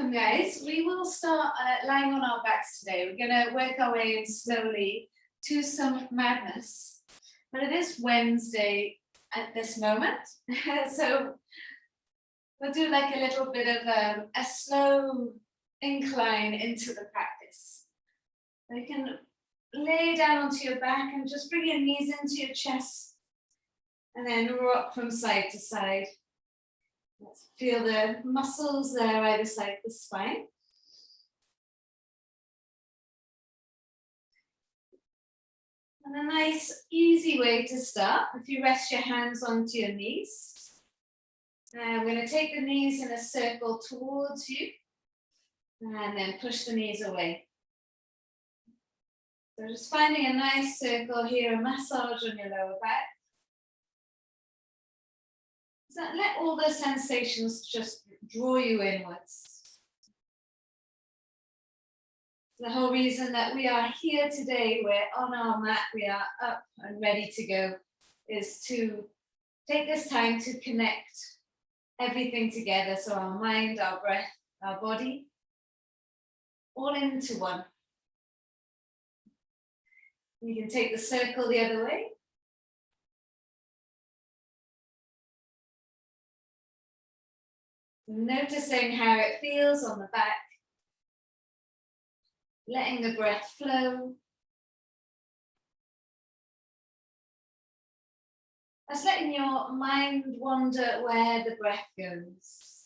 Welcome guys. We will start lying on our backs today. We're going to work our way in slowly to some madness. But it is Wednesday at this moment. So we'll do like a little bit of a slow incline into the practice. You can lay down onto your back and just bring your knees into your chest and then rock from side to side. Let's feel the muscles there either side of the spine. And a nice easy way to start, if you rest your hands onto your knees. And we're going to take the knees in a circle towards you and then push the knees away. So just finding a nice circle here, a massage on your lower back. So let all the sensations just draw you inwards. The whole reason that we are here today, we're on our mat, we are up and ready to go, is to take this time to connect everything together. So our mind, our breath, our body, all into one. You can take the circle the other way. Noticing how it feels on the back, letting the breath flow. That's letting your mind wander where the breath goes.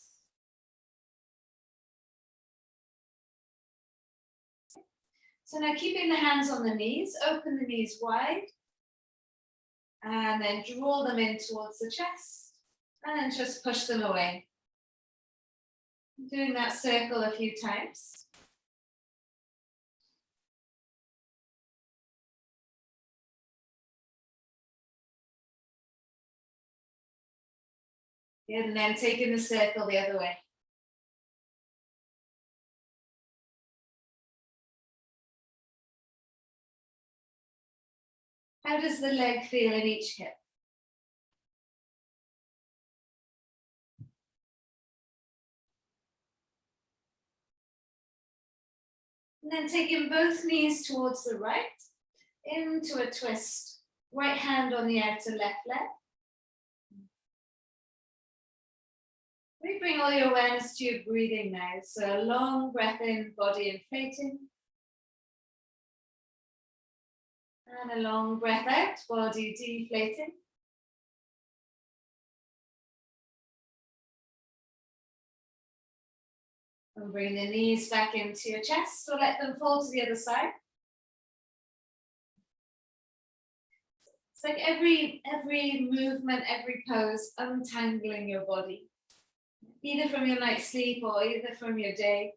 So now keeping the hands on the knees, open the knees wide, and then draw them in towards the chest, and then just push them away. Doing that circle a few times. Good, and then taking the circle the other way. How does the leg feel in each hip? And then taking both knees towards the right, into a twist. Right hand on the outer left leg. We bring all your awareness to your breathing now. So a long breath in, body inflating. And a long breath out, body deflating. And bring the knees back into your chest or let them fall to the other side. It's like every movement, every pose, untangling your body, either from your night's sleep or either from your day.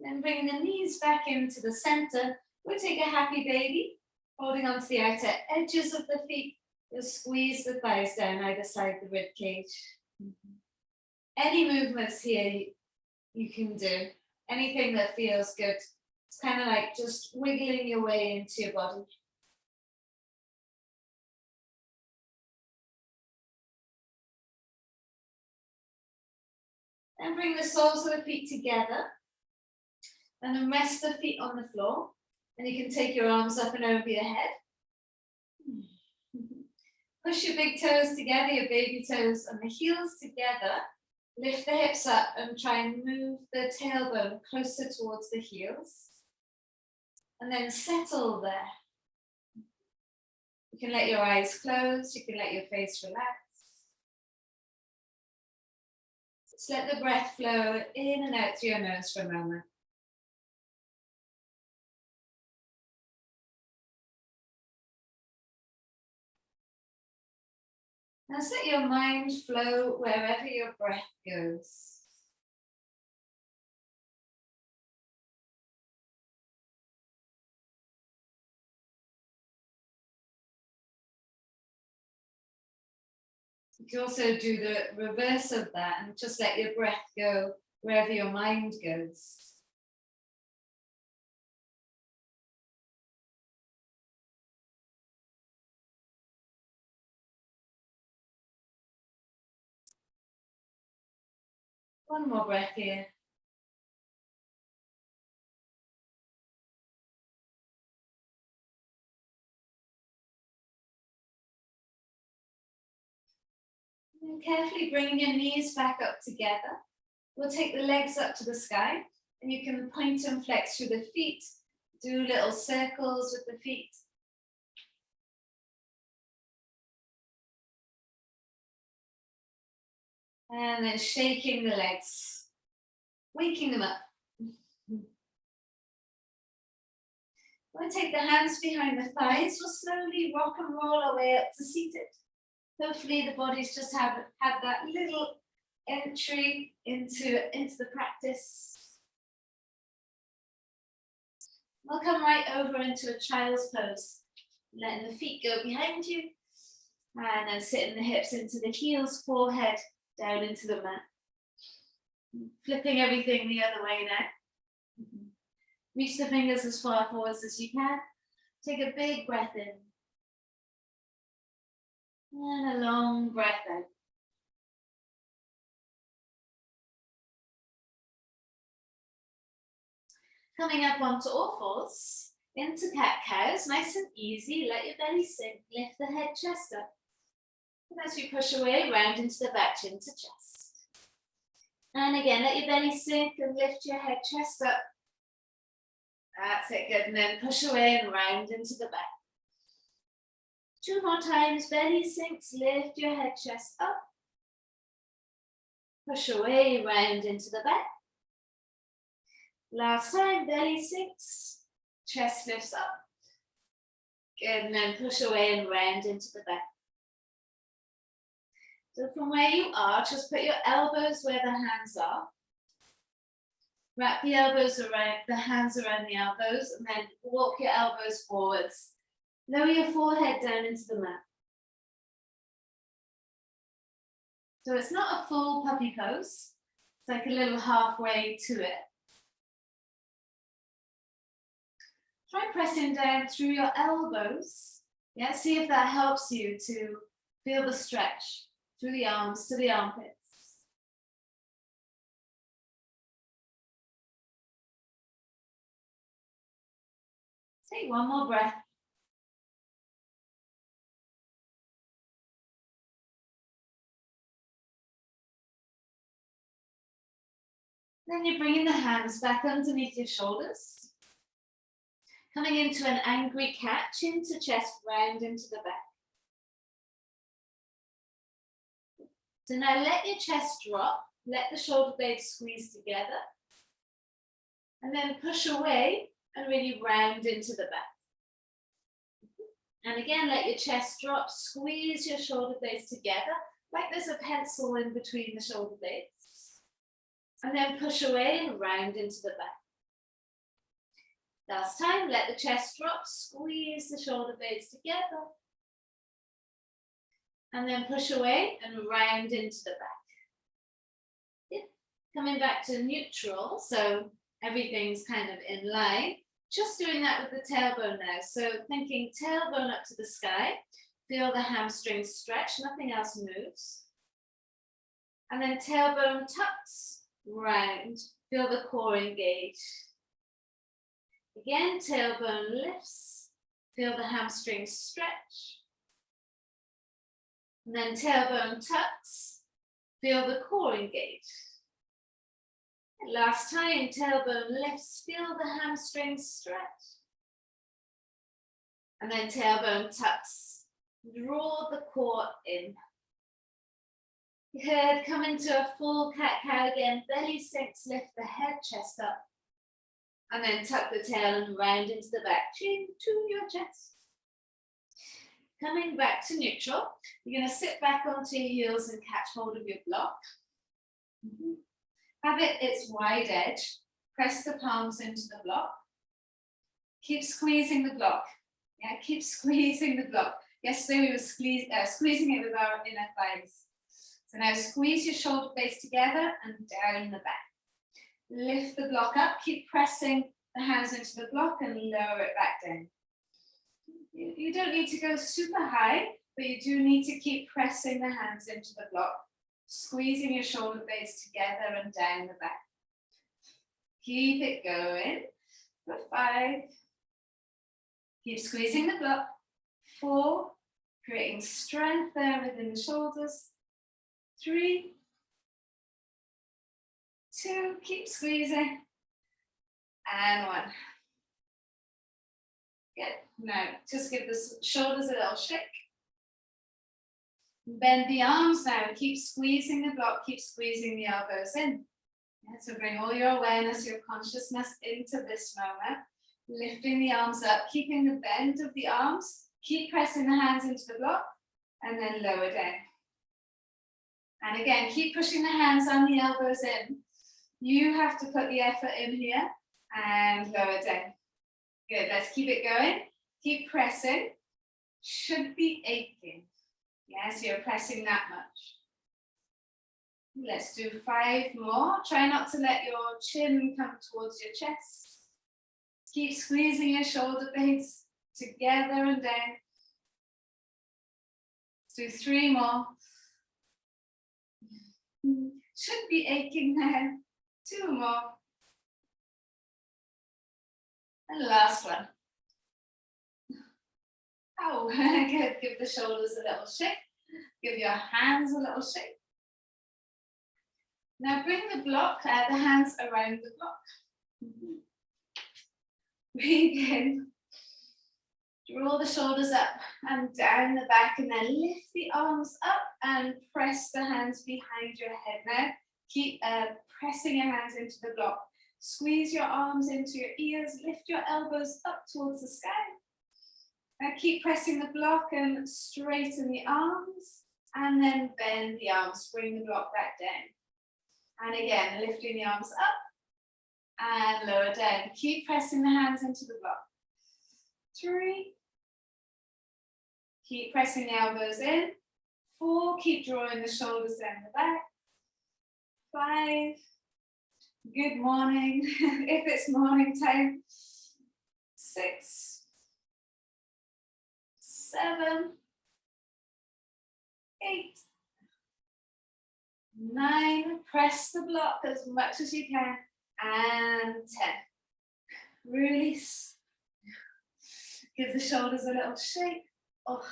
Then bringing the knees back into the center, we'll take a happy baby, holding onto the outer edges of the feet. You'll squeeze the thighs down either side of the rib cage. Any movements here you can do, anything that feels good. It's kind of like just wiggling your way into your body. And bring the soles of the feet together. And then rest the feet on the floor. And you can take your arms up and over your head. Push your big toes together, your baby toes and the heels together. Lift the hips up and try and move the tailbone closer towards the heels. And then settle there. You can let your eyes close, you can let your face relax. Just let the breath flow in and out through your nose for a moment. Now let your mind flow wherever your breath goes. You can also do the reverse of that and just let your breath go wherever your mind goes. One more breath here. And carefully bringing your knees back up together. We'll take the legs up to the sky, and you can point and flex through the feet, do little circles with the feet. And then shaking the legs, waking them up. We'll take the hands behind the thighs. We'll slowly rock and roll our way up to seated. Hopefully the body's just had that little entry into the practice. We'll come right over into a child's pose, letting the feet go behind you, and then sitting the hips into the heels, forehead down into the mat. Flipping everything the other way now. Reach the fingers as far forwards as you can. Take a big breath in. And a long breath out. Coming up onto all fours, into cat-cows, nice and easy. Let your belly sink, lift the head, chest up. And as you push away, round into the back, chin to chest. And again, let your belly sink and lift your head, chest up. That's it, good. And then push away and round into the back. 2 more times, belly sinks, lift your head, chest up. Push away, round into the back. Last time, belly sinks, chest lifts up. Good, and then push away and round into the back. So from where you are, just put your elbows where the hands are. Wrap the elbows around, the hands around the elbows, and then walk your elbows forwards. Lower your forehead down into the mat. So it's not a full puppy pose. It's like a little halfway to it. Try pressing down through your elbows. Yeah, see if that helps you to feel the stretch through the arms to the armpits. Take one more breath. Then you're bringing the hands back underneath your shoulders. Coming into an angry cat, chin to chest, round into the back. So now let your chest drop, let the shoulder blades squeeze together, and then push away and really round into the back. And again, let your chest drop, squeeze your shoulder blades together, like there's a pencil in between the shoulder blades. And then push away and round into the back. Last time, let the chest drop, squeeze the shoulder blades together. And then push away and round into the back. Yep. Coming back to neutral, so everything's kind of in line. Just doing that with the tailbone now. So thinking tailbone up to the sky. Feel the hamstrings stretch, nothing else moves. And then tailbone tucks, round. Feel the core engage. Again, tailbone lifts. Feel the hamstrings stretch. And then tailbone tucks. Feel the core engage. Last time, tailbone lifts, feel the hamstrings stretch. And then tailbone tucks, draw the core in. Good, come into a full cat-cow again, belly sinks, lift the head, chest up. And then tuck the tail and round into the back, chin to your chest. Coming back to neutral, you're going to sit back onto your heels and catch hold of your block. Have it its wide edge. Press the palms into the block. Keep squeezing the block. Yeah, keep squeezing the block. Yesterday we were squeezing it with our inner thighs. So now squeeze your shoulder blades together and down the back. Lift the block up. Keep pressing the hands into the block and lower it back down. You don't need to go super high, but you do need to keep pressing the hands into the block squeezing your shoulder blades together and down the back. Keep it going for 5. Keep squeezing the block. 4, creating strength there within the shoulders. 3, 2, keep squeezing. And 1. Good. Now, just give the shoulders a little shake. Bend the arms now. Keep squeezing the block. Keep squeezing the elbows in. Yeah, so bring all your awareness, your consciousness into this moment. Lifting the arms up, keeping the bend of the arms. Keep pressing the hands into the block and then lower down. And again, keep pushing the hands and the elbows in. You have to put the effort in here and lower down. Good, let's keep it going. Keep pressing. Should be aching. Yes, you're pressing that much. Let's do 5 more. Try not to let your chin come towards your chest. Keep squeezing your shoulder blades together and down. Let's do 3 more. Should be aching now. 2 more. And last one. Oh, good. Give the shoulders a little shake. Give your hands a little shake. Now bring the block, the hands around the block. Breathe in. Draw the shoulders up and down the back, and then lift the arms up and press the hands behind your head. Now keep pressing your hands into the block. Squeeze your arms into your ears. Lift your elbows up towards the sky. Now keep pressing the block and straighten the arms, and then bend the arms. Bring the block back down. And again, lifting the arms up and lower down. Keep pressing the hands into the block. 3. Keep pressing the elbows in. 4. Keep drawing the shoulders down the back. 5. Good morning, if it's morning time. 6. 7. 8. 9. Press the block as much as you can. And 10. Release. Give the shoulders a little shake. Oh,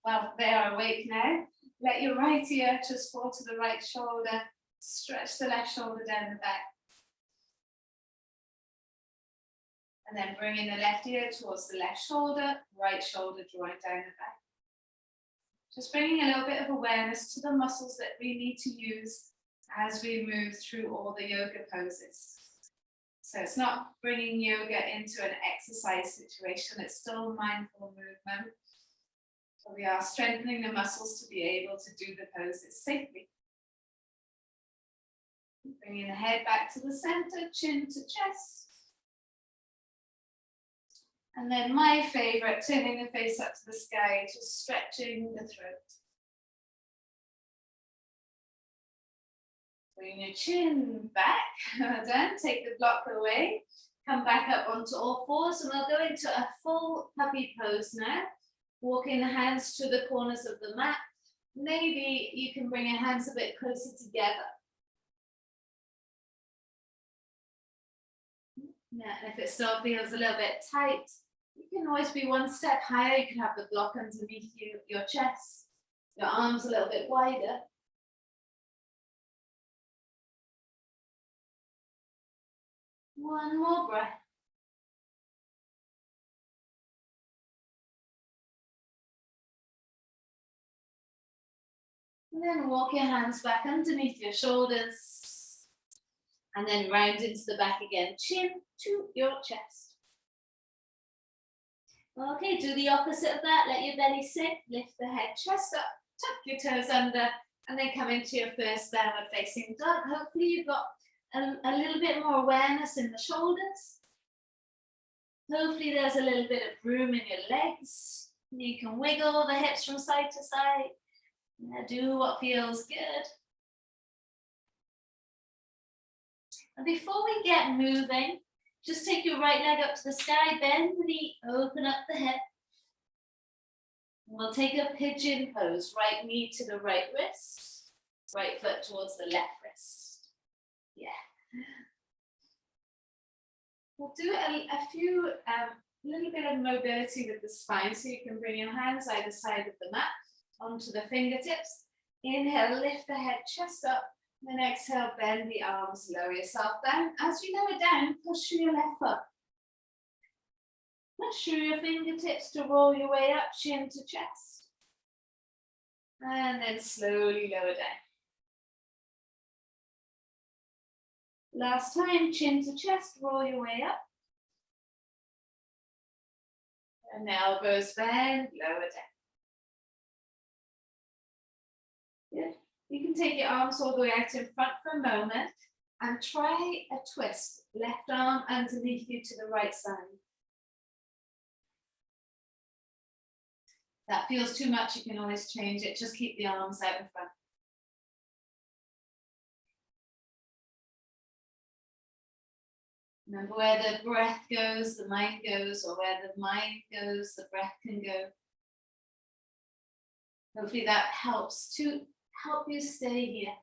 well, they are awake now. Let your right ear just fall to the right shoulder. Stretch the left shoulder down the back. And then bringing the left ear towards the left shoulder, right shoulder drawing down the back. Just bringing a little bit of awareness to the muscles that we need to use as we move through all the yoga poses. So it's not bringing yoga into an exercise situation, it's still mindful movement. So we are strengthening the muscles to be able to do the poses safely. Bringing the head back to the center, chin to chest. And then my favorite, turning the face up to the sky, just stretching the throat. Bring your chin back, down, take the block away. Come back up onto all fours, and we'll go into a full puppy pose now. Walking the hands to the corners of the mat. Maybe you can bring your hands a bit closer together. Yeah, and if it still feels a little bit tight, you can always be one step higher. You can have the block underneath you, your chest, your arms a little bit wider. One more breath. And then walk your hands back underneath your shoulders. And then round into the back again, chin to your chest. Okay, do the opposite of that. Let your belly sit, lift the head, chest up, tuck your toes under, and then come into your first downward facing dog. Hopefully you've got a little bit more awareness in the shoulders. Hopefully there's a little bit of room in your legs. You can wiggle the hips from side to side. Do what feels good. And before we get moving, just take your right leg up to the sky, bend the knee, open up the hip. We'll take a pigeon pose, right knee to the right wrist. Right foot towards the left wrist. Yeah. We'll do a few, little bit of mobility with the spine, so you can bring your hands either side of the mat onto the fingertips. Inhale, lift the head, chest up. Then exhale, bend the arms, lower yourself down. As you lower down, push through your left foot. Push through your fingertips to roll your way up, chin to chest. And then slowly lower down. Last time, chin to chest, roll your way up. And elbows bend, lower down. Good. You can take your arms all the way out in front for a moment and try a twist. Left arm underneath you to the right side. If that feels too much, you can always change it. Just keep the arms out in front. Remember, where the breath goes, the mind goes, or where the mind goes, the breath can go. Hopefully that helps to help you stay here.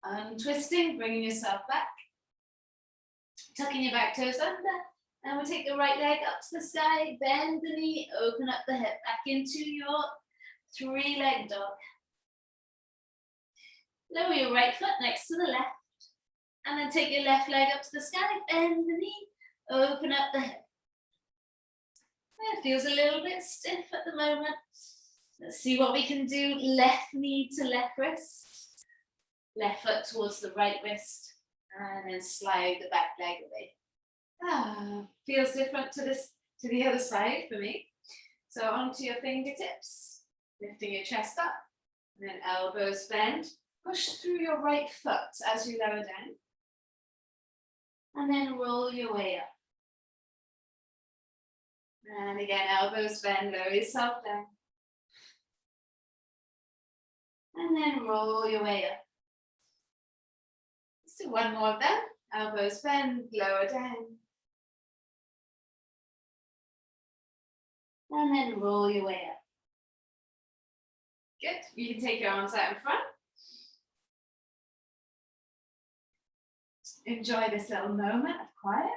Untwisting, bringing yourself back. Tucking your back toes under. And we'll take the right leg up to the sky, bend the knee, open up the hip, back into your three-leg dog. Lower your right foot next to the left. And then take your left leg up to the sky, bend the knee, open up the hip. It feels a little bit stiff at the moment. Let's see what we can do. Left knee to left wrist. Left foot towards the right wrist. And then slide the back leg away. Feels different to the other side for me. So onto your fingertips. Lifting your chest up. And then elbows bend. Push through your right foot as you lower down. And then roll your way up. And again, elbows bend, lower yourself down. And then roll your way up. Let's do one more of them. Elbows bend, lower down. And then roll your way up. Good. You can take your arms out in front. Enjoy this little moment of quiet.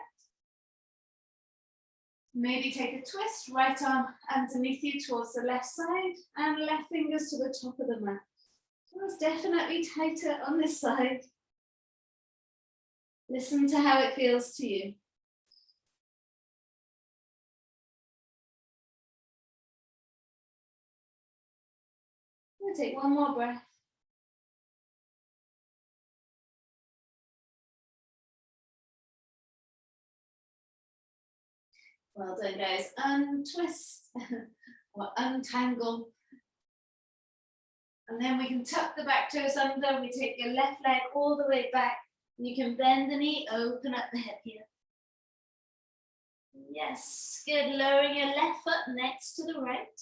Maybe take a twist, right arm underneath you towards the left side and left fingers to the top of the mat. So it's definitely tighter on this side. Listen to how it feels to you. We'll take one more breath. Well done, guys. Untwist or untangle. And then we can tuck the back toes under. We take your left leg all the way back. You can bend the knee, open up the hip here. Yes, good. Lowering your left foot next to the right.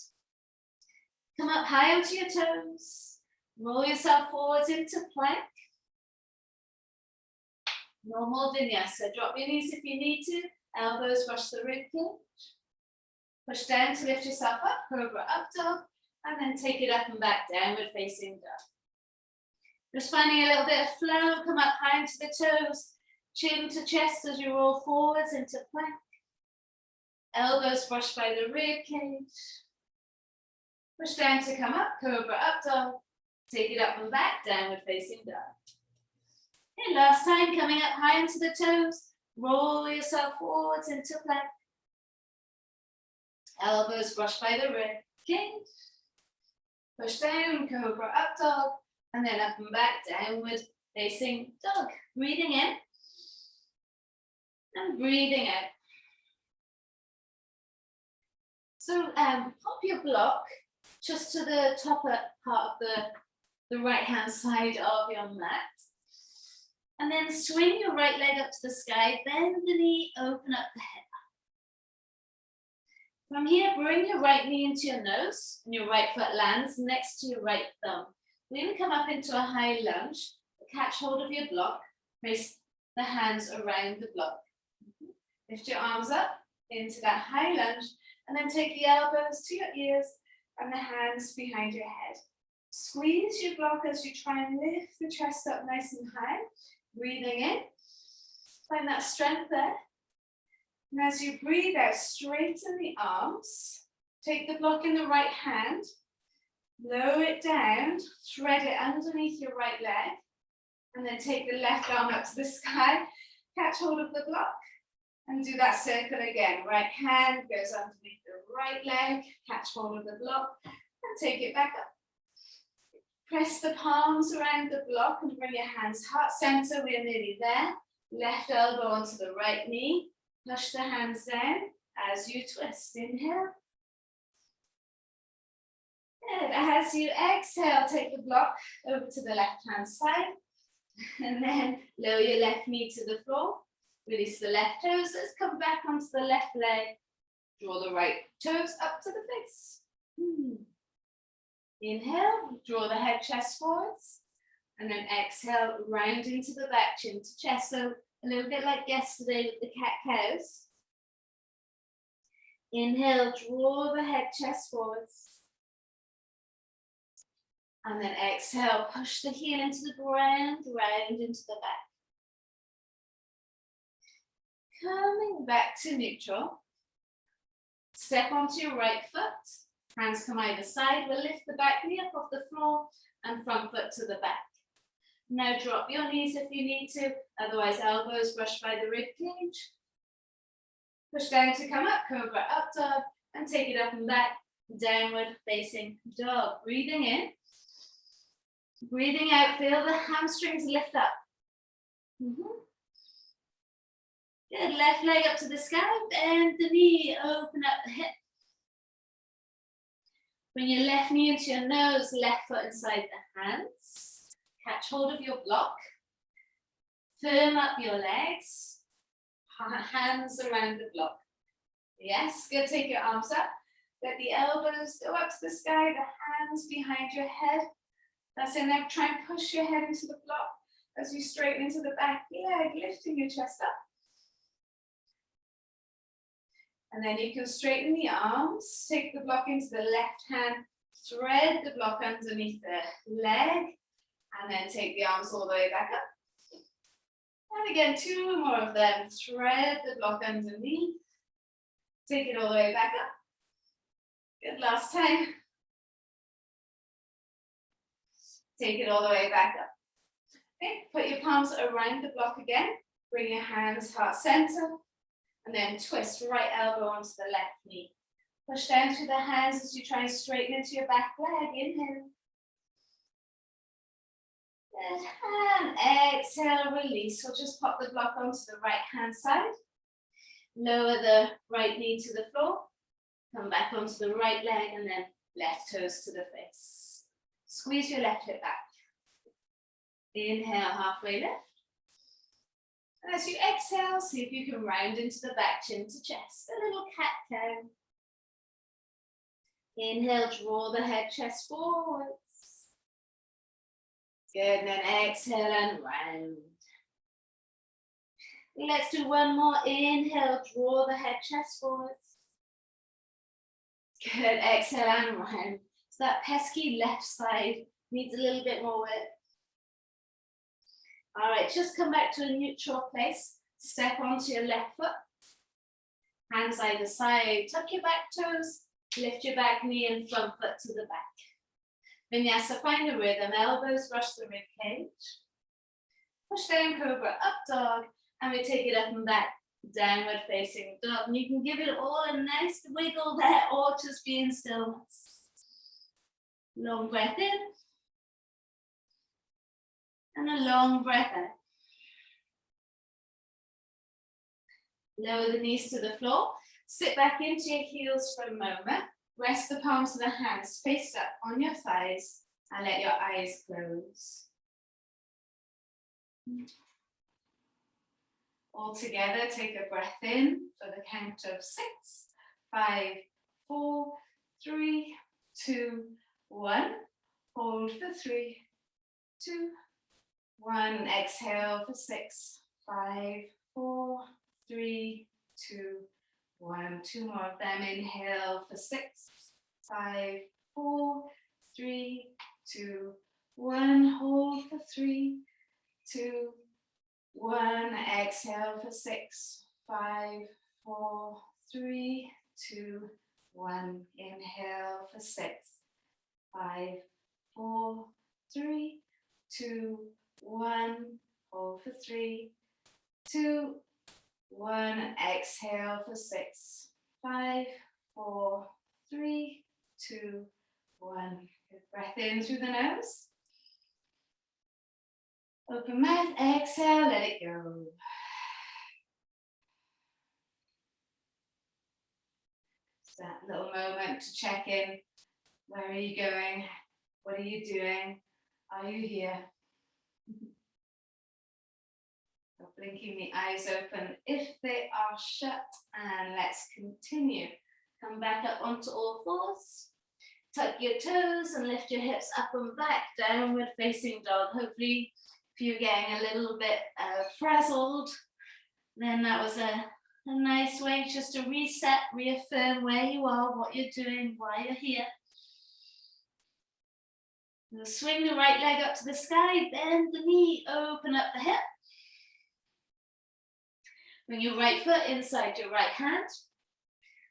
Come up high onto your toes. Roll yourself forwards into plank. Normal vinyasa. Drop your knees if you need to. Elbows brush the rib cage. Push down to lift yourself up, cobra up dog, and then take it up and back, downward facing dog. Just finding a little bit of flow, come up high into the toes, chin to chest as you roll forwards into plank. Elbows brushed by the rib cage. Push down to come up, cobra up dog, take it up and back, downward facing dog. Okay, last time, coming up high into the toes. Roll yourself forwards into plank. Elbows brushed by the rib cage. Push down, cobra up dog, and then up and back, downward facing dog. Breathing in and breathing out. So pop your block just to the top part of the right hand side of your mat. And then swing your right leg up to the sky, bend the knee, open up the hip. From here, bring your right knee into your nose and your right foot lands next to your right thumb. We're going to come up into a high lunge, catch hold of your block, place the hands around the block. Lift your arms up into that high lunge And then take the elbows to your ears and the hands behind your head. Squeeze your block as you try and lift the chest up nice and high. Breathing in. Find that strength there. And as you breathe out, straighten the arms. Take the block in the right hand. Lower it down. Thread it underneath your right leg. And then take the left arm up to the sky. Catch hold of the block. And do that circle again. Right hand goes underneath the right leg. Catch hold of the block. And take it back up. Press the palms around the block and bring your hands heart center. We are nearly there. Left elbow onto the right knee. Push the hands down as you twist. Inhale. Good. As you exhale, take the block over to the left hand side. And then lower your left knee to the floor. Release the left toes. Let's come back onto the left leg. Draw the right toes up to the face. Inhale, draw the head, chest forwards. And then exhale, round into the back, chin to chest. So a little bit like yesterday with the cat-cows. Inhale, draw the head, chest forwards. And then exhale, push the heel into the ground, round into the back. Coming back to neutral. Step onto your right foot. Hands come either side. We'll lift the back knee up off the floor and front foot to the back. Now drop your knees if you need to, otherwise elbows brush by the rib cage. Push down to come up, cobra, up dog, and take it up and back, downward facing dog. Breathing in. Breathing out, feel the hamstrings lift up. Good, left leg up to the sky, bend the knee, open up the hip. Bring your left knee into your nose, left foot inside the hands. Catch hold of your block. Firm up your legs. Hands around the block. Yes, good, take your arms up. Let the elbows go up to the sky, the hands behind your head. That's it, now try and push your head into the block as you straighten into the back leg, lifting your chest up. And then you can straighten the arms, take the block into the left hand, thread the block underneath the leg, and then take the arms all the way back up. And again, two more of them, thread the block underneath, take it all the way back up. Good, last time. Take it all the way back up. Okay, put your palms around the block again, bring your hands heart center, and then twist right elbow onto the left knee. Push down through the hands as you try and straighten into your back leg. Inhale. Good. And exhale, release. We'll just pop the block onto the right hand side. Lower the right knee to the floor. Come back onto the right leg and then left toes to the face. Squeeze your left hip back. Inhale, halfway lift. And as you exhale, see if you can round into the back, chin to chest. A little cat-cow. Inhale, draw the head, chest forwards. Good, and then exhale and round. Let's do one more. Inhale, draw the head, chest forwards. Good, exhale and round. So that pesky left side needs a little bit more work. All right, just come back to a neutral place. Step onto your left foot. Hands either side. Tuck your back toes. Lift your back knee and front foot to the back. Vinyasa, find a rhythm. Elbows brush the rib cage. Push down, cobra, up dog. And we take it up and back. Downward facing dog. And you can give it all a nice wiggle there or just be in stillness. Long breath in. And a long breath out. Lower the knees to the floor. Sit back into your heels for a moment. Rest the palms of the hands face up on your thighs and let your eyes close. All together, take a breath in for the count of 6, 5, 4, 3, 2, 1. Hold for 3, 2, 1. Exhale for 6, 5, 4, 3, 2, 1, 2 more of them. Inhale for 6, 5, 4, 3, 2, 1. Hold for 3, 2, 1. Exhale for 6, 5, 4, 3, 2, 1. Inhale for 6, 5, 4, 3, 2, 1. Hold for 3, 2, 1. Exhale for 6, 5, 4, 3, 2, 1. Good breath in through the nose. Open mouth, exhale, let it go. Just that little moment to check in. Where are you going? What are you doing? Are you here? Blinking the eyes open if they are shut, and let's continue. Come back up onto all fours. Tuck your toes and lift your hips up and back, downward facing dog. Hopefully, if you're getting a little bit frazzled, then that was a nice way just to reset, reaffirm where you are, what you're doing, why you're here. We'll swing the right leg up to the sky, bend the knee, open up the hip. Bring your right foot inside your right hand.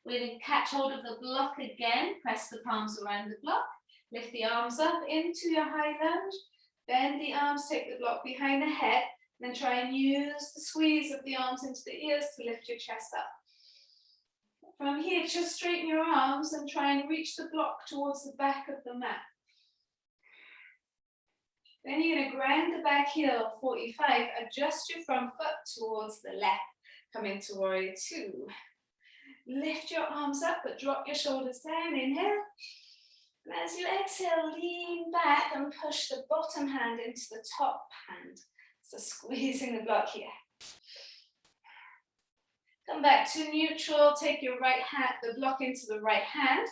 We're going to catch hold of the block again. Press the palms around the block. Lift the arms up into your high lunge. Bend the arms, take the block behind the head. Then try and use the squeeze of the arms into the ears to lift your chest up. From here, just straighten your arms and try and reach the block towards the back of the mat. Then you're going to ground the back heel 45. Adjust your front foot towards the left. Come into warrior 2. Lift your arms up, but drop your shoulders down. Inhale. And as you exhale, lean back and push the bottom hand into the top hand. So squeezing the block here. Come back to neutral. Take your right hand, the block into the right hand.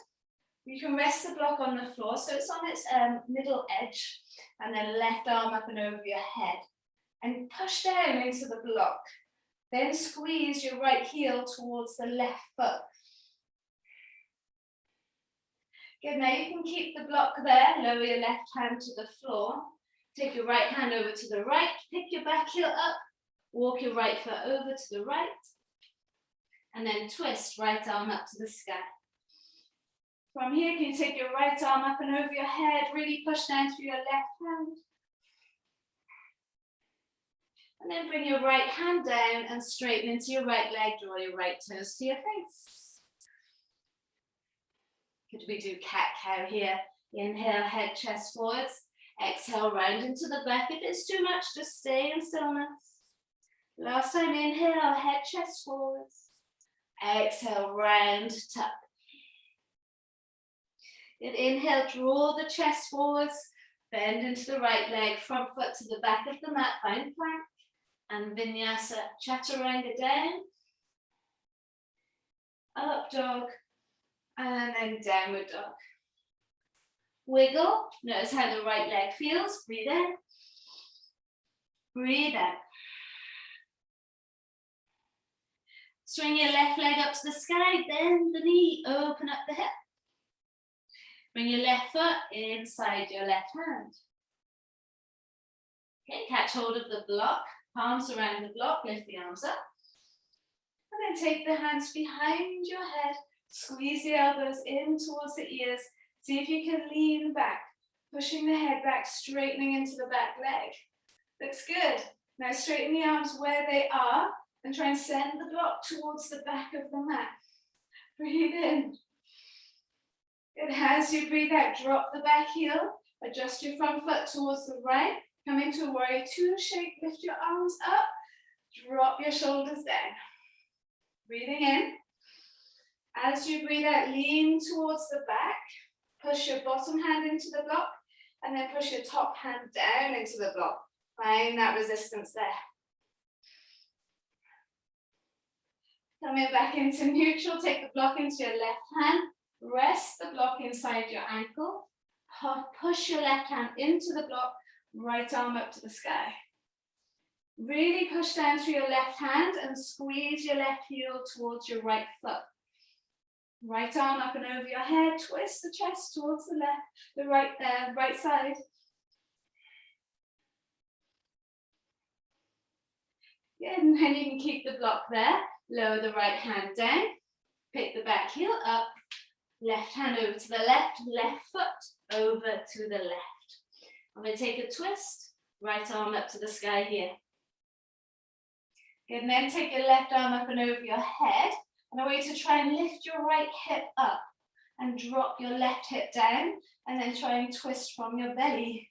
You can rest the block on the floor, so it's on its middle edge. And then left arm up and over your head. And push down into the block. Then squeeze your right heel towards the left foot. Good, now you can keep the block there, lower your left hand to the floor. Take your right hand over to the right, pick your back heel up, walk your right foot over to the right, and then twist right arm up to the sky. From here, you can take your right arm up and over your head, really push down through your left hand. And then bring your right hand down and straighten into your right leg, draw your right toes to your face. Could we do cat-cow here? Inhale, head, chest forwards. Exhale, round into the back. If it's too much, just stay in stillness. Last time, inhale, head, chest forwards. Exhale, round, tuck. Good, inhale, draw the chest forwards. Bend into the right leg, front foot to the back of the mat, find plank. And vinyasa, chaturanga down, up dog, and then downward dog. Wiggle, notice how the right leg feels, breathe in, breathe out. Swing your left leg up to the sky, bend the knee, open up the hip. Bring your left foot inside your left hand. Okay, catch hold of the block. Palms around the block, lift the arms up. And then take the hands behind your head, squeeze the elbows in towards the ears. See if you can lean back, pushing the head back, straightening into the back leg. Looks good. Now straighten the arms where they are and try and send the block towards the back of the mat. Breathe in. Good. As you breathe out, drop the back heel, adjust your front foot towards the right. Come into warrior 2 shape, lift your arms up, drop your shoulders down. Breathing in. As you breathe out, lean towards the back, push your bottom hand into the block, and then push your top hand down into the block. Find that resistance there. Coming back into neutral, take the block into your left hand, rest the block inside your ankle, push your left hand into the block, right arm up to the sky. Really push down through your left hand and squeeze your left heel towards your right foot. Right arm up and over your head, twist the chest towards the right side. Good, and then you can keep the block there. Lower the right hand down, pick the back heel up, left hand over to the left foot over to the left. I'm going to take a twist, right arm up to the sky here. Good, and then take your left arm up and over your head, and I want you to try and lift your right hip up and drop your left hip down, and then try and twist from your belly.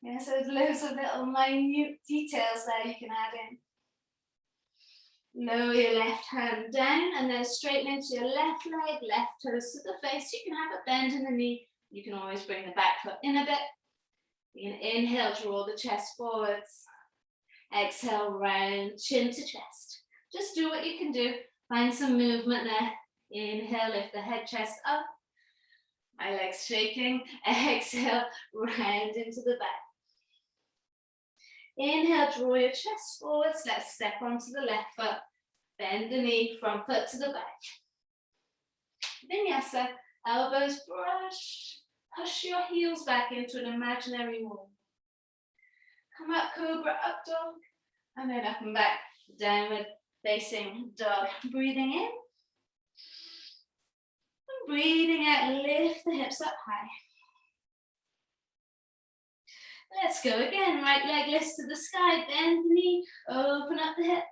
Yeah, so there's loads of little minute details there you can add in. Lower your left hand down and then straighten into your left leg, left toes to the face. You can have a bend in the knee. You can always bring the back foot in a bit. You can inhale, draw the chest forwards. Exhale, round chin to chest. Just do what you can do. Find some movement there. Inhale, lift the head, chest up. My legs shaking. Exhale, round into the back. Inhale, draw your chest forwards. Let's step onto the left foot. Bend the knee, front foot to the back. Vinyasa, elbows brush. Push your heels back into an imaginary wall. Come up, cobra, up dog. And then up and back, downward facing dog. Breathing in. And breathing out, lift the hips up high. Let's go again. Right leg lifts to the sky, bend the knee, open up the hip.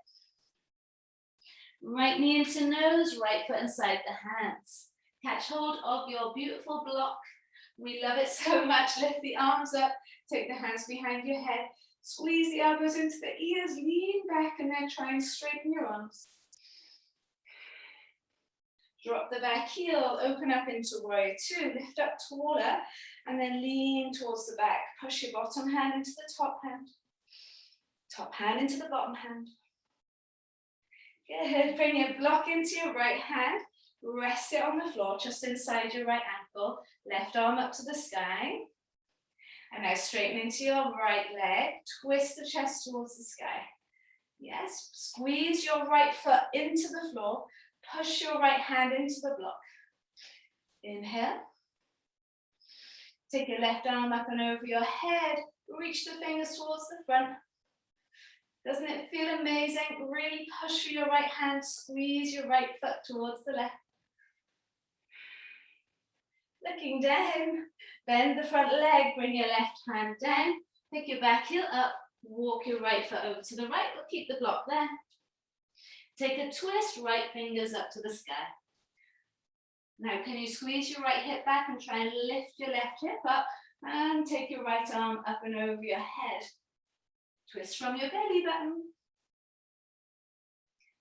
Right knee into nose, right foot inside the hands. Catch hold of your beautiful block. We love it so much. Lift the arms up, take the hands behind your head, squeeze the elbows into the ears, lean back and then try and straighten your arms. Drop the back heel, open up into warrior two, lift up taller, and then lean towards the back. Push your bottom hand into the top hand into the bottom hand. Good, bring your block into your right hand, rest it on the floor, just inside your right ankle, left arm up to the sky. And now straighten into your right leg, twist the chest towards the sky. Yes, squeeze your right foot into the floor, push your right hand into the block. Inhale. Take your left arm up and over your head, reach the fingers towards the front. Doesn't it feel amazing? Really push through your right hand, squeeze your right foot towards the left. Looking down, bend the front leg, bring your left hand down, pick your back heel up, walk your right foot over to the right, we'll keep the block there. Take a twist, right fingers up to the sky. Now can you squeeze your right hip back and try and lift your left hip up and take your right arm up and over your head. Twist from your belly button.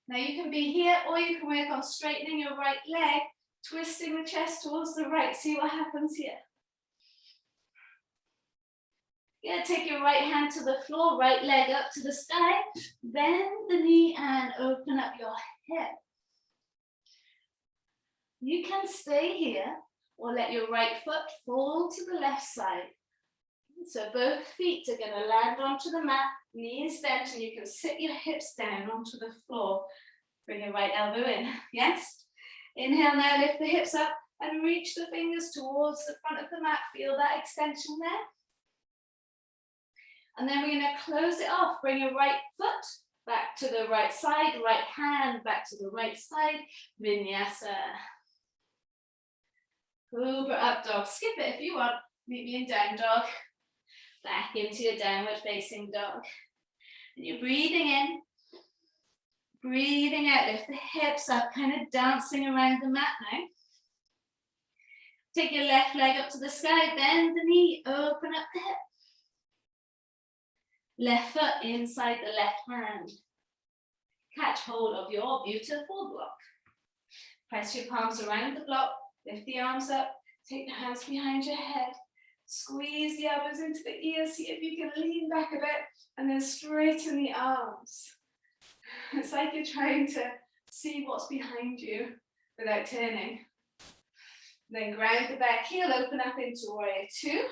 Now you can be here or you can work on straightening your right leg, twisting the chest towards the right. See what happens here. Yeah, take your right hand to the floor, right leg up to the sky, bend the knee and open up your hip. You can stay here or let your right foot fall to the left side. So both feet are going to land onto the mat, knees bent, and you can sit your hips down onto the floor. Bring your right elbow in, yes? Inhale now, lift the hips up and reach the fingers towards the front of the mat. Feel that extension there. And then we're going to close it off. Bring your right foot back to the right side, right hand back to the right side. Vinyasa. Cobra up dog. Skip it if you want. Meet me in down dog. Back into your downward facing dog. And you're breathing in. Breathing out. Lift the hips up, kind of dancing around the mat now. Take your left leg up to the sky. Bend the knee. Open up the hip. Left foot inside the left hand. Catch hold of your beautiful block. Press your palms around the block. Lift the arms up. Take the hands behind your head. Squeeze the elbows into the ears. See if you can lean back a bit. And then straighten the arms. It's like you're trying to see what's behind you without turning. Then ground the back heel. Open up into warrior two.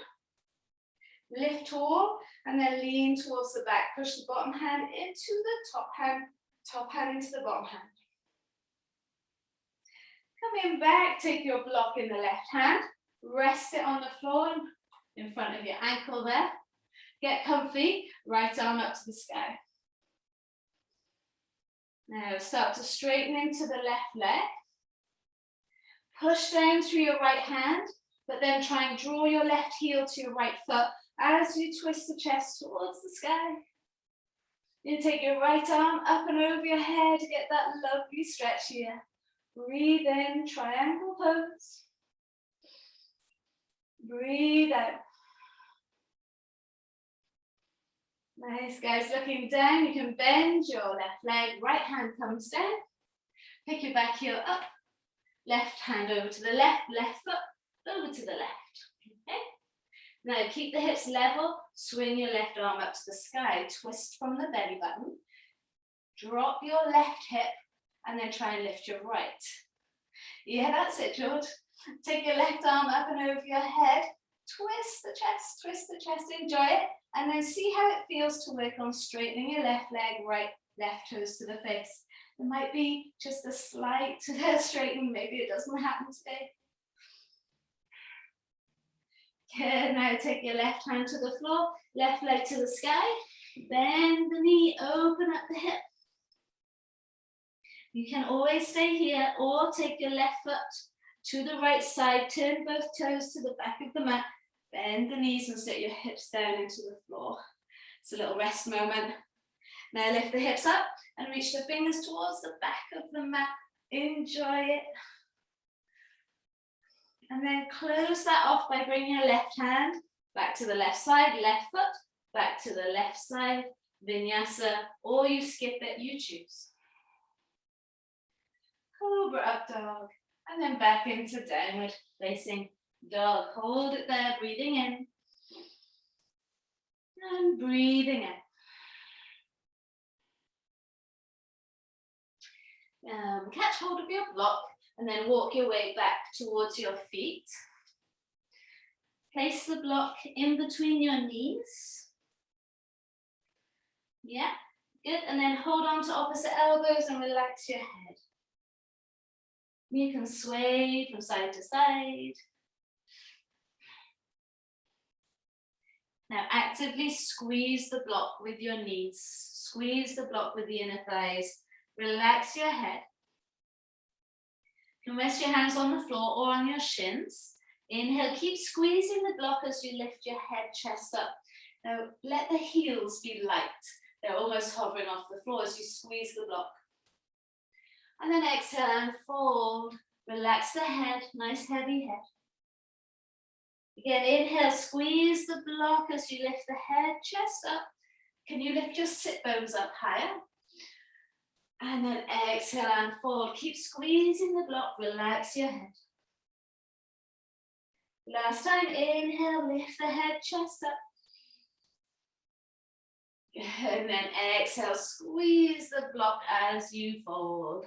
Lift tall and then lean towards the back. Push the bottom hand into the top hand into the bottom hand. Coming back, take your block in the left hand, rest it on the floor in front of your ankle there. Get comfy, right arm up to the sky. Now start to straighten into the left leg. Push down through your right hand, but then try and draw your left heel to your right foot as you twist the chest towards the sky. You take your right arm up and over your head to get that lovely stretch here. Breathe in, triangle pose. Breathe out. Nice, guys. Looking down, you can bend your left leg, right hand comes down. Pick your back heel up, left hand over to the left foot over to the left. Okay. Now keep the hips level, swing your left arm up to the sky, twist from the belly button. Drop your left hip and then try and lift your right. Yeah, that's it, George. Take your left arm up and over your head, twist the chest, enjoy it, and then see how it feels to work on straightening your left leg, right, left toes to the face. There might be just a slight straightening, maybe it doesn't happen today. Okay, now take your left hand to the floor, left leg to the sky, bend the knee, open up the hip. You can always stay here or take your left foot to the right side, turn both toes to the back of the mat, bend the knees and set your hips down into the floor. It's a little rest moment. Now lift the hips up and reach the fingers towards the back of the mat. Enjoy it. And then close that off by bringing your left hand back to the left side, left foot, back to the left side, vinyasa, or you skip it, you choose. Cobra up dog, and then back into downward facing dog. Hold it there, breathing in and breathing out. Catch hold of your block and then walk your way back towards your feet. Place the block in between your knees. Yeah, good. And then hold on to opposite elbows and relax your head. You can sway from side to side. Now actively squeeze the block with your knees. Squeeze the block with the inner thighs. Relax your head. You can rest your hands on the floor or on your shins. Inhale, keep squeezing the block as you lift your head, chest up. Now let the heels be light. They're almost hovering off the floor as you squeeze the block. And then exhale and fold. Relax the head, nice heavy head. Again, inhale, squeeze the block as you lift the head, chest up. Can you lift your sit bones up higher? And then exhale and fold. Keep squeezing the block, relax your head. Last time, inhale, lift the head, chest up. And then exhale, squeeze the block as you fold.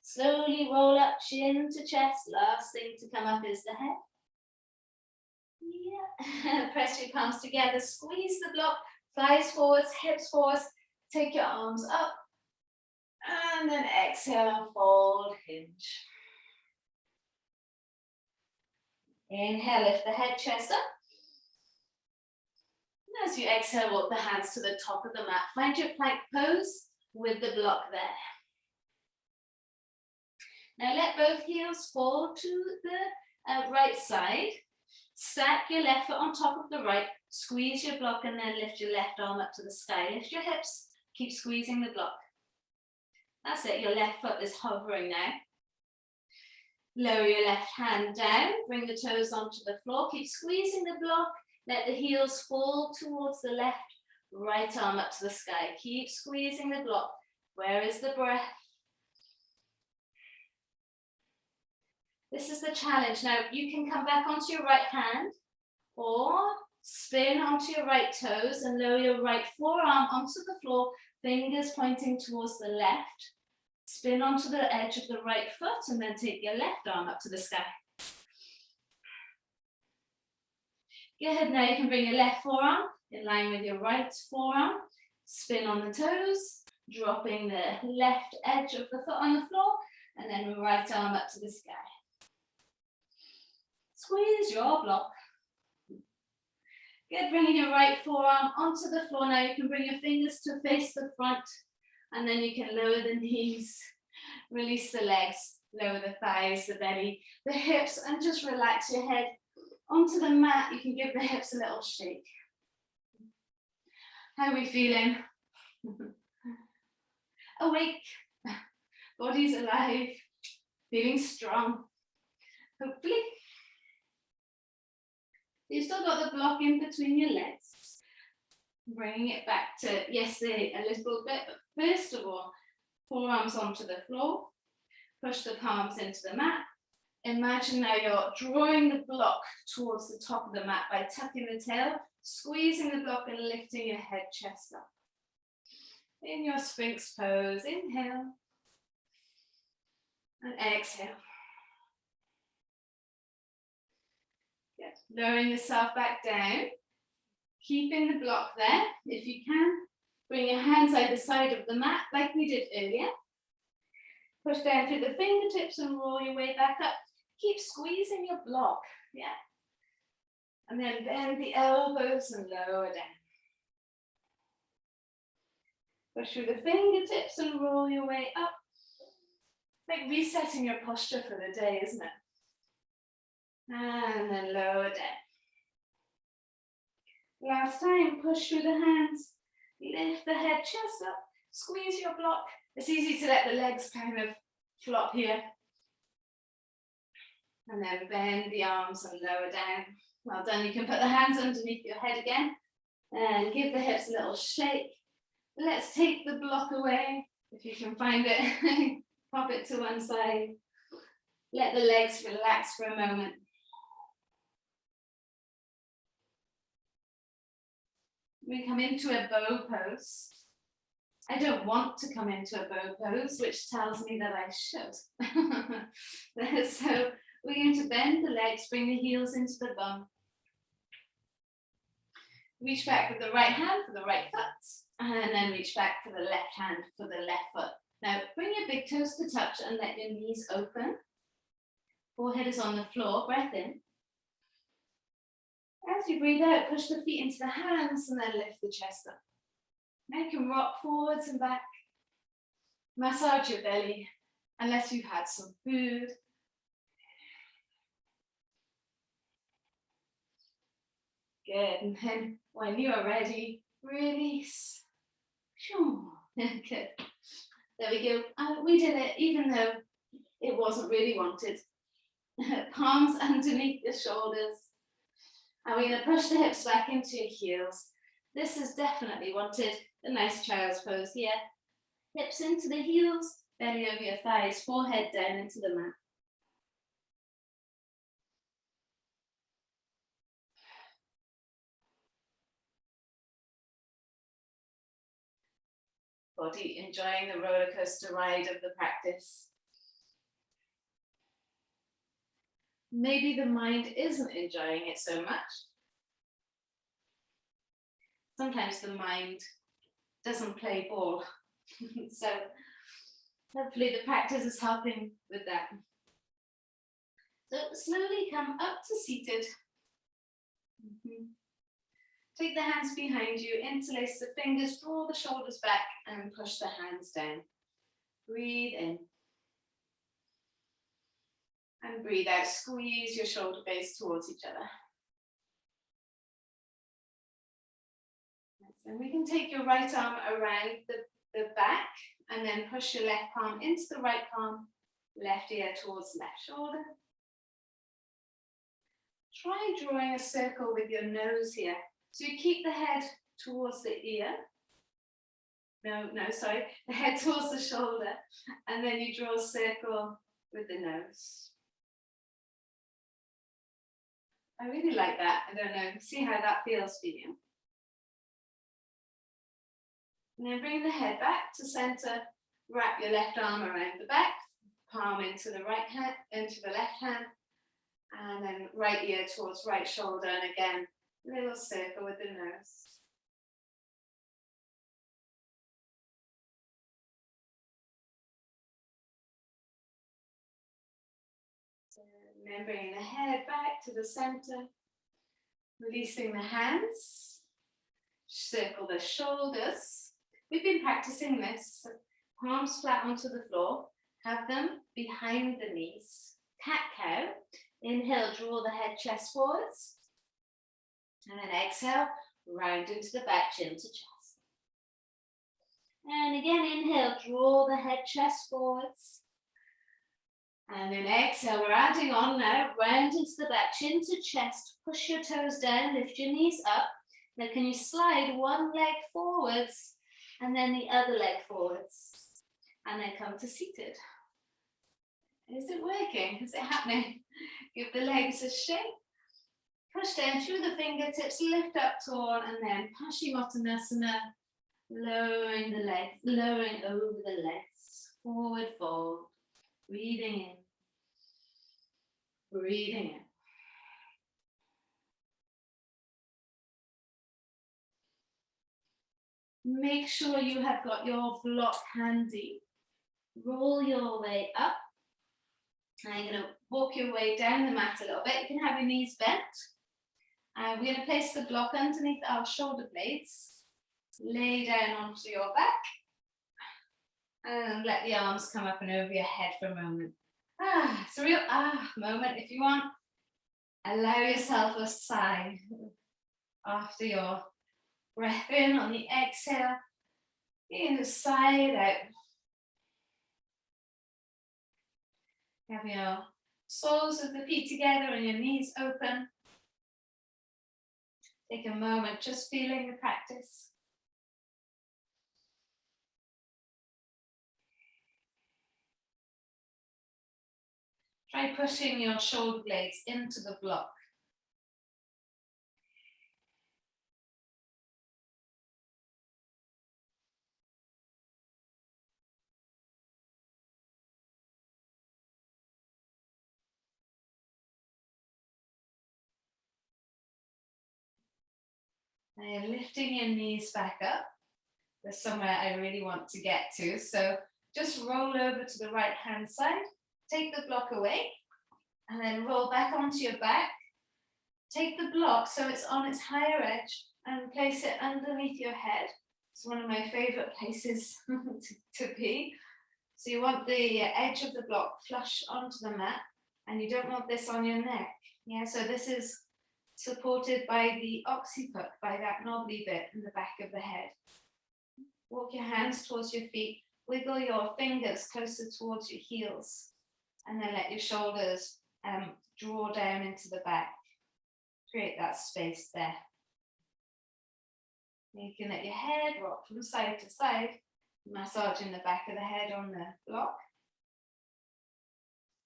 Slowly roll up, chin to chest. Last thing to come up is the head. Yeah. Press your palms together, squeeze the block, thighs forwards, hips forwards. Take your arms up. And then exhale and fold, hinge. Inhale, lift the head, chest up. And as you exhale, walk the hands to the top of the mat. Find your plank pose with the block there. Now let both heels fall to the right side. Stack your left foot on top of the right. Squeeze your block and then lift your left arm up to the sky. Lift your hips. Keep squeezing the block. That's it. Your left foot is hovering now. Lower your left hand down. Bring the toes onto the floor. Keep squeezing the block. Let the heels fall towards the left. Right arm up to the sky. Keep squeezing the block. Where is the breath? This is the challenge. Now you can come back onto your right hand or spin onto your right toes and lower your right forearm onto the floor, fingers pointing towards the left. Spin onto the edge of the right foot and then take your left arm up to the sky. Good, now you can bring your left forearm in line with your right forearm. Spin on the toes, dropping the left edge of the foot on the floor, and then right arm up to the sky. Squeeze your block. Good, bringing your right forearm onto the floor. Now you can bring your fingers to face the front, and then you can lower the knees, release the legs, lower the thighs, the belly, the hips, and just relax your head onto the mat. You can give the hips a little shake. How are we feeling? Awake, body's alive, feeling strong, hopefully. You've still got the block in between your legs. Bringing it back to yesterday a little bit, but first of all, forearms onto the floor, push the palms into the mat. Imagine now you're drawing the block towards the top of the mat by tucking the tail, squeezing the block and lifting your head, chest up. In your Sphinx pose, inhale and exhale. Good. Lowering yourself back down, keeping the block there. If you can, bring your hands either side of the mat like we did earlier. Push down through the fingertips and roll your way back up. Keep squeezing your block, yeah. And then bend the elbows and lower down. Push through the fingertips and roll your way up. Like resetting your posture for the day, isn't it? And then lower down. Last time, push through the hands. Lift the head, chest up. Squeeze your block. It's easy to let the legs kind of flop here. And then bend the arms and lower down. Well done. You can put the hands underneath your head again and give the hips a little shake. Let's take the block away. If you can find it, pop it to one side. Let the legs relax for a moment. We come into a bow pose. I don't want to come into a bow pose, which tells me that I should. So we're going to bend the legs, bring the heels into the bum. Reach back with the right hand for the right foot, and then reach back for the left hand for the left foot. Now bring your big toes to touch and let your knees open. Forehead is on the floor, breath in. As you breathe out, push the feet into the hands and then lift the chest up. Now you can rock forwards and back. Massage your belly unless you've had some food. Good, and then when you are ready, release. Good. There we go. We did it even though it wasn't really wanted. Palms underneath the shoulders. And we're going to push the hips back into your heels. This is definitely wanted. A nice child's pose here. Hips into the heels, belly over your thighs, forehead down into the mat. Body enjoying the roller coaster ride of the practice. Maybe the mind isn't enjoying it so much. Sometimes the mind doesn't play ball. So hopefully the practice is helping with that. So slowly come up to seated. Take the hands behind you, interlace the fingers, draw the shoulders back and push the hands down. Breathe in. And breathe out, squeeze your shoulder blades towards each other. And we can take your right arm around the back and then push your left palm into the right palm, left ear towards left shoulder. Try drawing a circle with your nose here. So you keep the head towards the ear. Sorry, the head towards the shoulder, and then you draw a circle with the nose. I really like that. I don't know, see how that feels for you. And then bring the head back to center, wrap your left arm around the back, palm into the right hand, into the left hand, and then right ear towards right shoulder, and again, little circle with the nose. So then bringing the head back to the center, releasing the hands, circle the shoulders. We've been practicing this, palms flat onto the floor, have them behind the knees. Cat-cow, inhale, draw the head, chest forwards, and then exhale, round into the back, chin to chest. And again, inhale, draw the head, chest forwards. And then exhale, we're adding on now, round into the back, chin to chest, push your toes down, lift your knees up. Now can you slide one leg forwards and then the other leg forwards? And then come to seated. Is it working? Is it happening? Give the legs a shake. Push down through the fingertips, lift up tall, and then Paschimottanasana, lowering the legs, lowering over the legs, forward fold, breathing in, breathing in. Make sure you have got your block handy. Roll your way up. Now you're going to walk your way down the mat a little bit. You can have your knees bent. We're going to place the block underneath our shoulder blades. Lay down onto your back. And let the arms come up and over your head for a moment. It's a real moment. If you want, allow yourself a sigh after your breath in on the exhale. Begin to sigh it out. Have your soles of the feet together and your knees open. Take a moment just feeling the practice. Try pushing your shoulder blades into the block. Now you're lifting your knees back up. There's somewhere I really want to get to. So just roll over to the right hand side. Take the block away and then roll back onto your back. Take the block so it's on its higher edge and place it underneath your head. It's one of my favorite places to be. So you want the edge of the block flush onto the mat and you don't want this on your neck. Yeah, so this is supported by the occiput, by that knobbly bit in the back of the head. Walk your hands towards your feet, wiggle your fingers closer towards your heels, and then let your shoulders draw down into the back. Create that space there. You can let your head rock from side to side, massaging the back of the head on the block.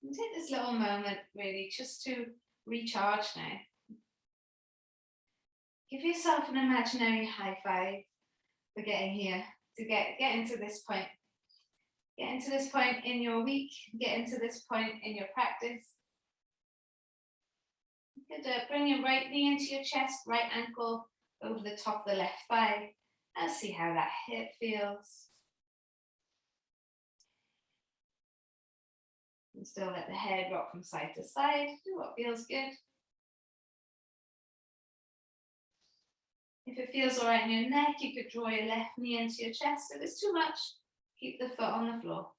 And take this little moment really just to recharge now. Give yourself an imaginary high five for getting here, to get into this point. Get into this point in your week, get into this point in your practice. You could bring your right knee into your chest, right ankle over the top of the left thigh, and see how that hip feels. And still let the head rock from side to side, do what feels good. If it feels all right in your neck, you could draw your left knee into your chest. If it's too much, keep the foot on the floor.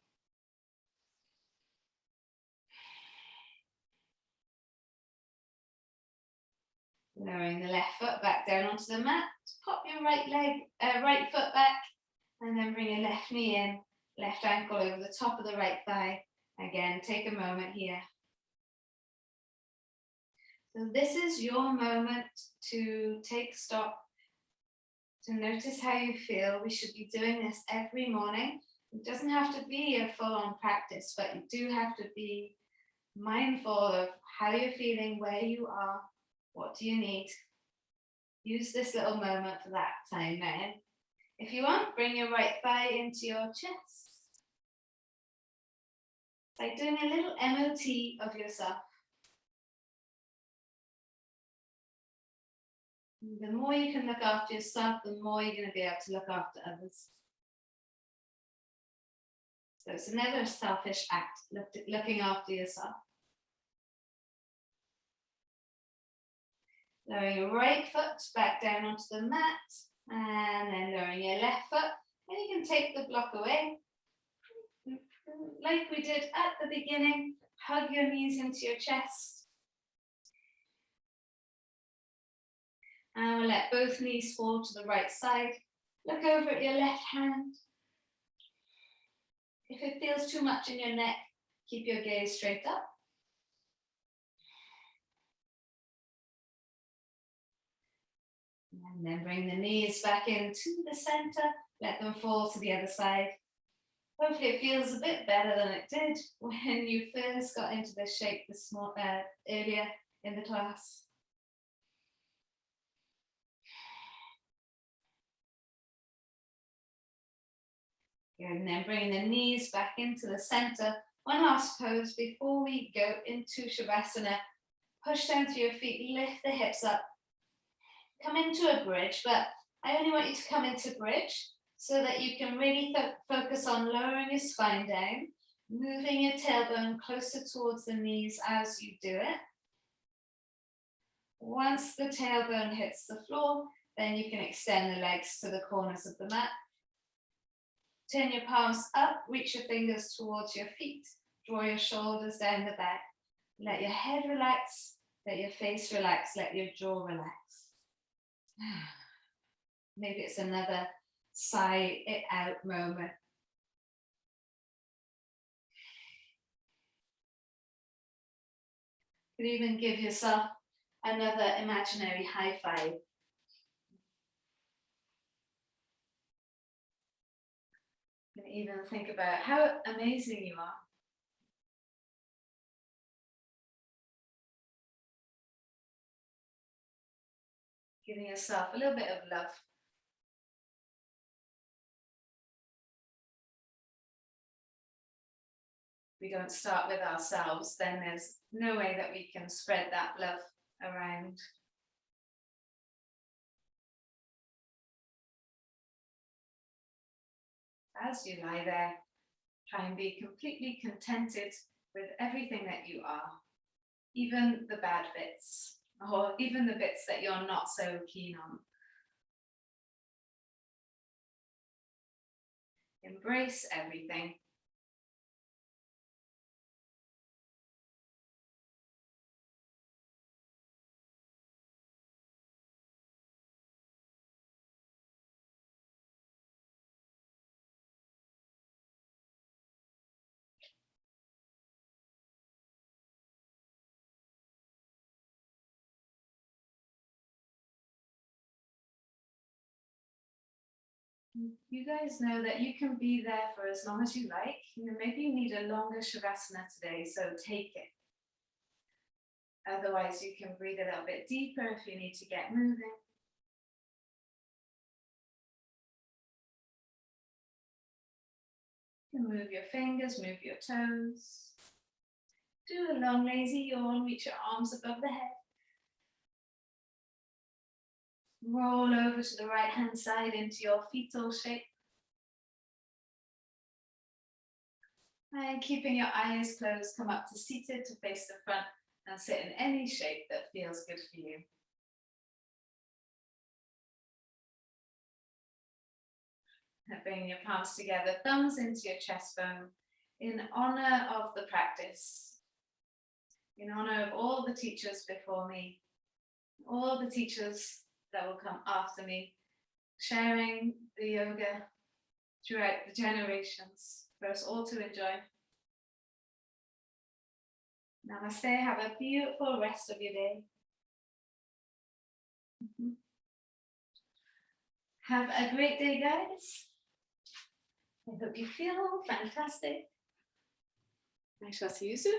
Lowering the left foot back down onto the mat. Pop your right foot back, and then bring your left knee in, left ankle over the top of the right thigh. Again, take a moment here. So this is your moment to take stock, to notice how you feel. We should be doing this every morning. It doesn't have to be a full-on practice, but you do have to be mindful of how you're feeling, where you are, what do you need. Use this little moment for that time now. If you want, bring your right thigh into your chest. Like doing a little MOT of yourself. The more you can look after yourself, the more you're going to be able to look after others. So it's never a selfish act, looking after yourself. Lowering your right foot back down onto the mat, and then lowering your left foot. And you can take the block away. Like we did at the beginning, hug your knees into your chest. And we'll let both knees fall to the right side. Look over at your left hand. If it feels too much in your neck, keep your gaze straight up. And then bring the knees back into the center. Let them fall to the other side. Hopefully it feels a bit better than it did when you first got into this shape earlier in the class. Good, and then bringing the knees back into the center. One last pose before we go into Shavasana. Push down through your feet, lift the hips up. Come into a bridge, but I only want you to come into bridge so that you can really focus on lowering your spine down, moving your tailbone closer towards the knees as you do it. Once the tailbone hits the floor, then you can extend the legs to the corners of the mat. Turn your palms up, reach your fingers towards your feet, draw your shoulders down the back. Let your head relax, let your face relax, let your jaw relax. Maybe it's another sigh it out moment. You could even give yourself another imaginary high five. You can even think about how amazing you are. Giving yourself a little bit of love. We don't start with ourselves, then there's no way that we can spread that love around. As you lie there, try and be completely contented with everything that you are, even the bad bits, or even the bits that you're not so keen on. Embrace everything. You guys know that you can be there for as long as you like. Maybe you need a longer Shavasana today, so take it. Otherwise, you can breathe a little bit deeper if you need to get moving. You can move your fingers, move your toes. Do a long lazy yawn, reach your arms above the head. Roll over to the right hand side into your fetal shape. And keeping your eyes closed, come up to seated to face the front and sit in any shape that feels good for you. And bring your palms together, thumbs into your chest bone, in honor of the practice, in honor of all the teachers before me, all the teachers that will come after me, sharing the yoga throughout the generations for us all to enjoy. Namaste, have a beautiful rest of your day. Have a great day, guys. I hope you feel fantastic. I shall see you soon.